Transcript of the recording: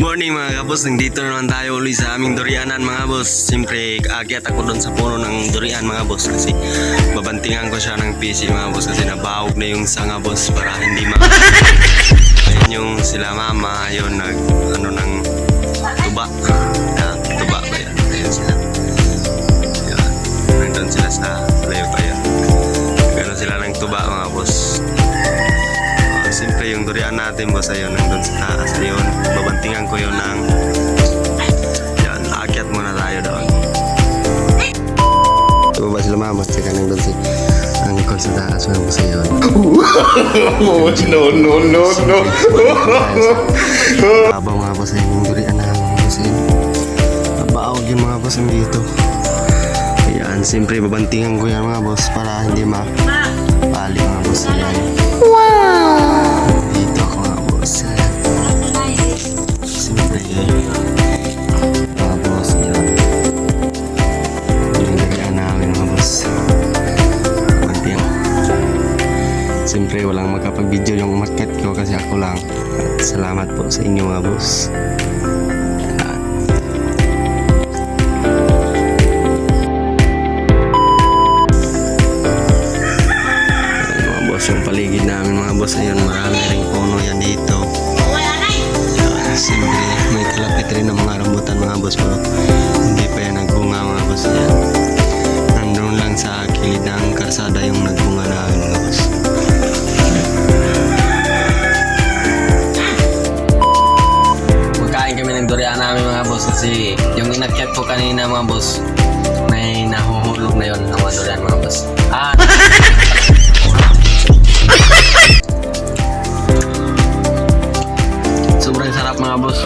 morning mga kabos, nandito naman tayo ulit sa aming durianan mga boss. Siyempre, aakyat ako doon sa puno ng durian mga boss kasi babantingan ko siya ng PC mga boss kasi nabahog na yung sanga boss para hindi ayun yung sila mama, ayun ng tuba. Tuba ba yan? Ayun sila. Ayun. Nandun sila sa layo pa yan. Gano'n sila ng tuba mga boss. Siyempre yung durian natin boss, ayun, nandun sa taas. Ayun, babantingan ko yun ng yan, aakyat muna tayo doon. Ito ba sila mama? Tsaka nandun si Angkol sa taas mga boss, ayun. No. Babaw mga boss, ayun yung durian namin mga boss, ayun. Mabaog yung mga boss dito. Ayan, siyempre babantingan ko yan mga boss para hindi mapali mga boss, ayan. Dito ako mga boss. Siyempre mga boss, yan. Yung durian namin mga boss. Kunting. Siyempre walang makapag-video yung market ko kasi ako lang. At salamat po sa inyo mga boss. Yung paligid namin mga boss, ayun, marami ring puno yan dito. Siyempre may kalapit rin ng mga rambutan mga boss, pero hindi pa yan nagbunga mga boss. Yan, nandun lang sa kilid ng karsada yung nagbunga namin mga boss. Magkain kami ng durian namin mga boss kasi yung inakyat ko kanina mga boss, may nahuhulog na yun ng mga durian mga boss. Sobrang sarap mga boss.